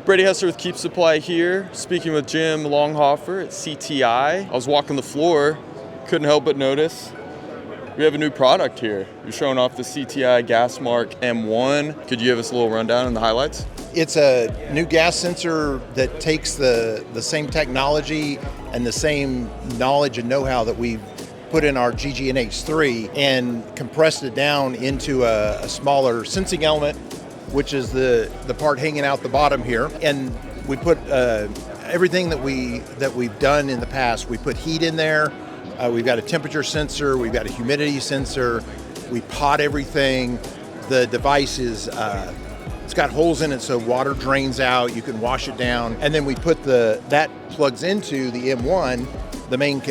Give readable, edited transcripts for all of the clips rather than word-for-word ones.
Brady Hester with Keep Supply here, speaking with Jim Longhofer at CTI. I was walking the floor, couldn't help but notice we have a new product here. You're showing off the CTI GasMark M1. Could you give us a little rundown on the highlights? It's a new gas sensor that takes the same technology and the same knowledge and know-how that we've put in our GGNH3 and compressed it down into a smaller sensing element, which is the part hanging out the bottom here. And we put everything that we've done in the past. We put heat in there. We've got a temperature sensor. We've got a humidity sensor. We pot everything. The device is it's got holes in it so water drains out. You can wash it down. And then we put that plugs into the M1, the main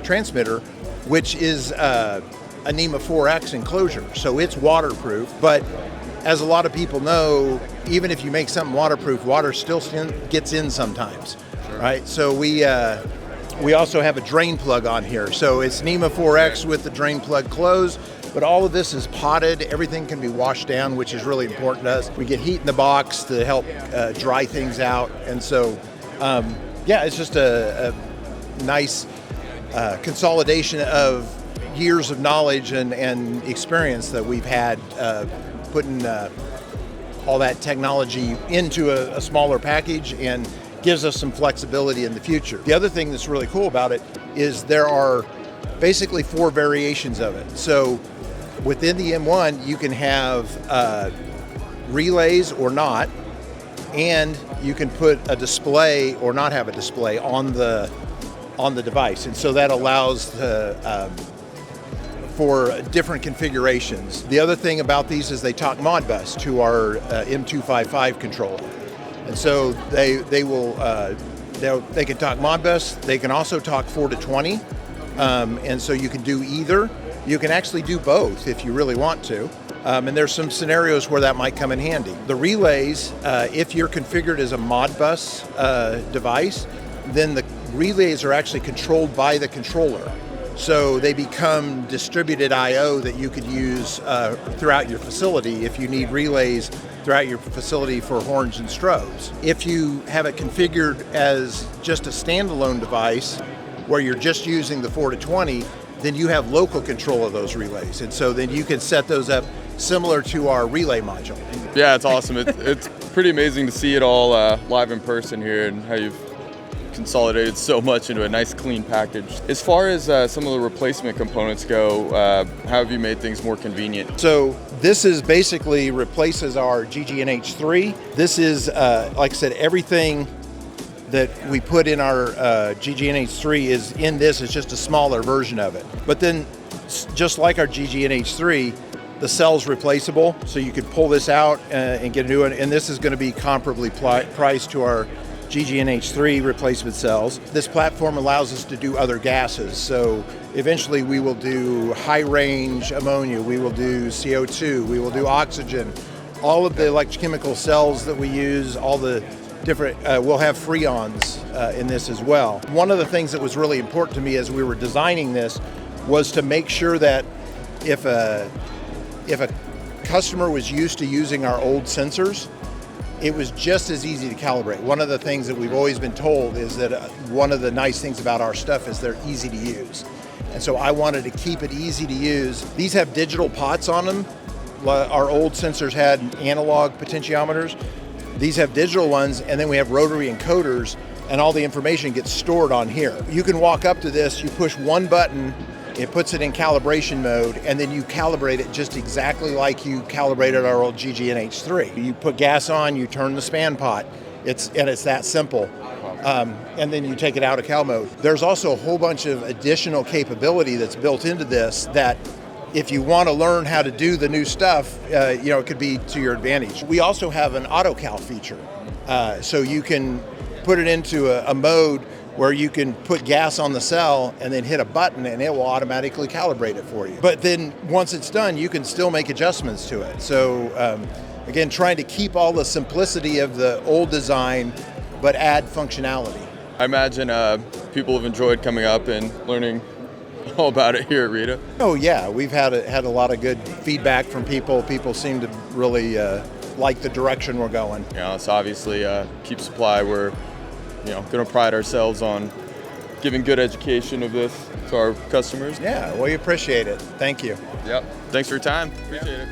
transmitter, which is a NEMA 4X enclosure. So it's waterproof, but as a lot of people know, even if you make something waterproof, water still gets in sometimes, right? So we also have a drain plug on here. So it's NEMA 4X with the drain plug closed, but all of this is potted. Everything can be washed down, which is really important to us. We get heat in the box to help dry things out. And so, it's just a nice consolidation of years of knowledge and experience that we've had putting all that technology into a smaller package, and gives us some flexibility in the future. The other thing that's really cool about it is there are basically 4 variations of it. So within the M1, you can have relays or not, and you can put a display or not have a display on the device. And so that allows for different configurations. The other thing about these is they talk Modbus to our M255 controller. And so they can talk Modbus. They can also talk 4 to 20. And so you can do either. You can actually do both if you really want to. And there's some scenarios where that might come in handy. The relays, if you're configured as a Modbus device, then the relays are actually controlled by the controller. So they become distributed I/O that you could use throughout your facility if you need relays throughout your facility for horns and strobes. If you have it configured as just a standalone device where you're just using the 4 to 20, then you have local control of those relays. And so then you can set those up similar to our relay module. Yeah, it's awesome. It's pretty amazing to see it all live in person here and how you've consolidated so much into a nice clean package. As far as some of the replacement components go, how have you made things more convenient? So this is basically replaces our GGNH3. This is, like I said, everything that we put in our GGNH3 is in this. It's just a smaller version of it. But then, just like our GGNH3, the cell's replaceable, so you could pull this out and get a new one. And this is going to be comparably priced to our GGNH3 replacement cells. This platform allows us to do other gases. So eventually we will do high range ammonia, we will do CO2, we will do oxygen. All of the electrochemical cells that we use, all the different, we'll have freons in this as well. One of the things that was really important to me as we were designing this was to make sure that if a customer was used to using our old sensors, it was just as easy to calibrate. One of the things that we've always been told is that one of the nice things about our stuff is they're easy to use. And so I wanted to keep it easy to use. These have digital pots on them. Our old sensors had analog potentiometers. These have digital ones, and then we have rotary encoders, and all the information gets stored on here. You can walk up to this, you push one button, it puts it in calibration mode, and then you calibrate it just exactly like you calibrated our old GGNH3. You put gas on, you turn the span pot. It's that simple. And then you take it out of cal mode. There's also a whole bunch of additional capability that's built into this that if you want to learn how to do the new stuff, it could be to your advantage. We also have an auto cal feature. So you can put it into a mode where you can put gas on the cell and then hit a button and it will automatically calibrate it for you. But then once it's done, you can still make adjustments to it. So again, trying to keep all the simplicity of the old design, but add functionality. I imagine people have enjoyed coming up and learning all about it here at RETA. Oh yeah, we've had a lot of good feedback from people. People seem to really like the direction we're going. You know, it's obviously Keep Supply. We're, you know, going to pride ourselves on giving good education of this to our customers. Yeah, we appreciate it. Thank you. Yep. Thanks for your time. Appreciate it.